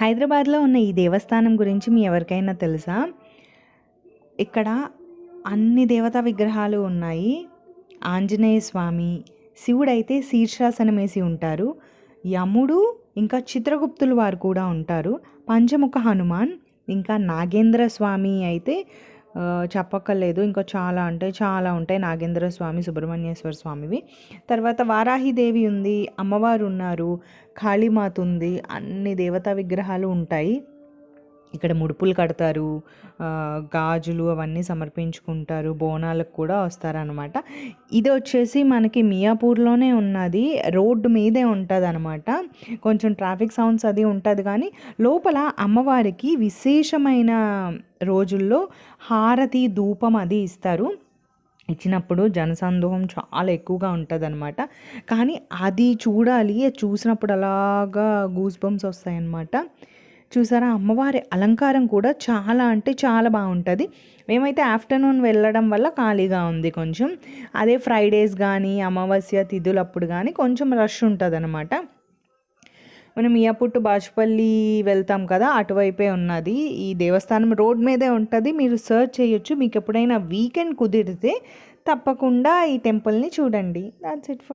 హైదరాబాద్లో ఉన్న ఈ దేవస్థానం గురించి మీ ఎవరికైనా తెలుసా? ఇక్కడ అన్ని దేవతా విగ్రహాలు ఉన్నాయి. ఆంజనేయ స్వామి, శివుడైతే శీర్షాసనం వేసి ఉంటారు. యముడు ఇంకా చిత్రగుప్తులు వారు కూడా ఉంటారు. పంచముఖ హనుమాన్ ఇంకా నాగేంద్ర స్వామి అయితే చెప్పక్కర్లేదు. ఇంకా చాలా అంటే చాలా ఉంటాయి నాగేంద్ర స్వామి, సుబ్రహ్మణ్యేశ్వర స్వామివి. తర్వాత వారాహిదేవి ఉంది, అమ్మవారు ఉన్నారు, కాళీమాత ఉంది. అన్ని దేవతా విగ్రహాలు ఉంటాయి. ఇక్కడ ముడుపులు కడతారు, గాజులు అవన్నీ సమర్పించుకుంటారు, బోనాలకు కూడా వస్తారనమాట. ఇది వచ్చేసి మనకి మియాపూర్లోనే ఉన్నది, రోడ్డు మీదే ఉంటుంది అనమాట. కొంచెం ట్రాఫిక్ సౌండ్స్ అది ఉంటుంది, కానీ లోపల అమ్మవారికి విశేషమైన రోజుల్లో హారతి ధూపం అది ఇస్తారు. ఇచ్చినప్పుడు జనసందోహం చాలా ఎక్కువగా ఉంటుంది అనమాట. కానీ అది చూడాలి, చూసినప్పుడు అలాగా గూస్ బంప్స్ వస్తాయన్నమాట. చూసారా, అమ్మవారి అలంకారం కూడా చాలా అంటే చాలా బాగుంటుంది. మేమైతే ఆఫ్టర్నూన్ వెళ్ళడం వల్ల ఖాళీగా ఉంది కొంచెం. అదే ఫ్రైడేస్ కానీ అమావాస్య తిథులప్పుడు కానీ కొంచెం రష్ ఉంటుంది అనమాట. మనం మియాపూర్ టు బాచుపల్లి వెళ్తాం కదా, అటువైపే ఉన్నది ఈ దేవస్థానం. రోడ్ మీదే ఉంటుంది, మీరు సర్చ్ చేయొచ్చు. మీకు ఎప్పుడైనా వీకెండ్ కుదిరితే తప్పకుండా ఈ టెంపుల్ని చూడండి. That's it.